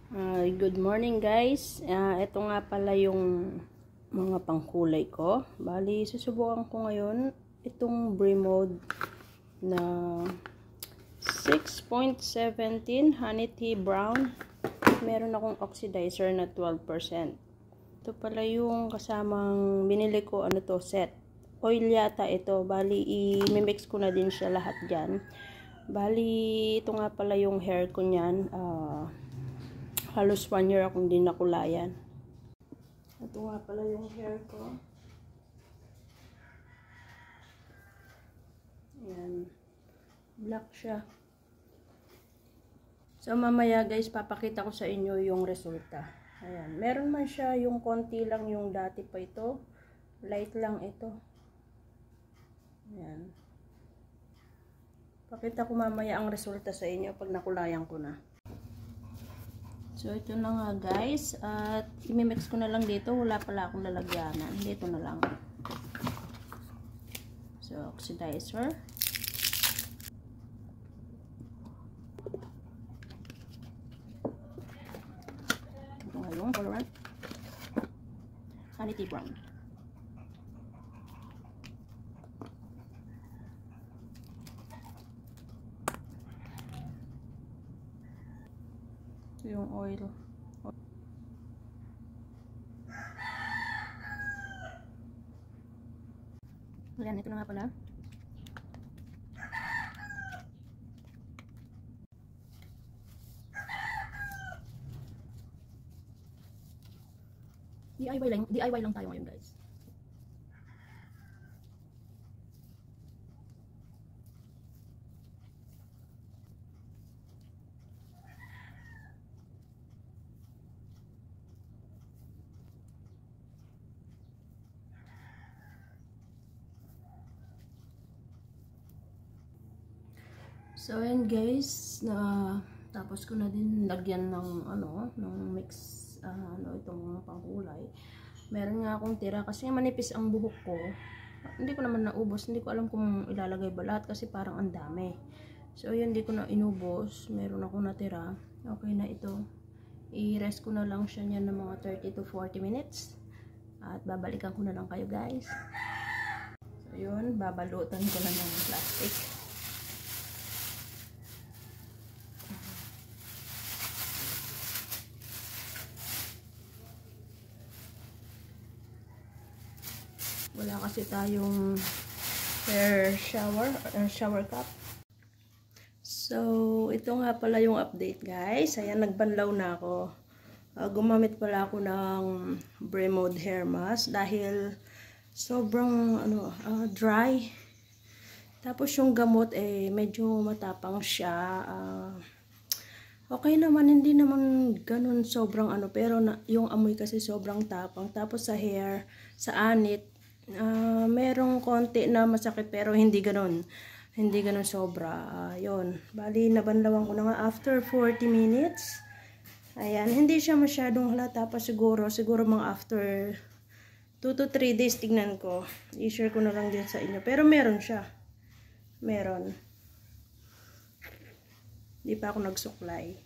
Good morning guys. Ito nga pala yung mga pangkulay ko. Bali, susubukan ko ngayon itong Bremode na 6.17 honey tea brown. Meron akong oxidizer na 12%. Ito pala yung kasamang binili ko, set. Oil yata ito. Bali, i-mix ko na din siya lahat dyan. Bali, ito nga pala yung hair ko niyan. Halos 1 year akong din nakulayan. Ito nga pala yung hair ko. Ayan. Black siya. So, mamaya guys, papakita ko sa inyo yung resulta. Ayan. Meron man siya yung konti lang yung dati pa ito. Light lang ito. Ayan. Pakita ko mamaya ang resulta sa inyo pag nakulayan ko na. So, ito na nga guys. At imimix ko na lang dito. Wala pala akong lalagyanan. Dito na lang. So, oxidizer. Ito nga yung colorant. Honey tea brown. Yung oil. Ayan, ito na nga pala. DIY lang tayo ngayon guys. So, ayan guys, tapos ko na din lagyan ng ng mix, itong pangkulay. Meron nga akong tira kasi manipis ang buhok ko. Hindi ko naman naubos, hindi ko alam kung ilalagay ba lahat kasi parang ang dami. So, yun, hindi ko na inubos. Meron akong natira. Okay na ito. I-rest ko na lang siya niyan ng mga 30 to 40 minutes. At babalikan ko na lang kayo guys. So, yun, babalutan ko na ng plastic. Wala kasi tayong hair shower cup. So, ito nga pala yung update guys. Ayan, nagbanlaw na ako. Gumamit pala ako ng Bremode hair mask dahil sobrang dry. Tapos yung gamot medyo matapang siya. Okay naman, hindi naman ganun sobrang pero yung amoy kasi sobrang tapang. Tapos sa hair, sa anit, merong konti na masakit pero hindi ganun sobra. Yun, bali nabanlawan ko na nga after 40 minutes. Ayan, hindi siya masyadong halata pa siguro mga after 2 to 3 days tignan ko. I-share ko na lang din sa inyo, pero meron siya, meron. Hindi pa ako nagsuklay.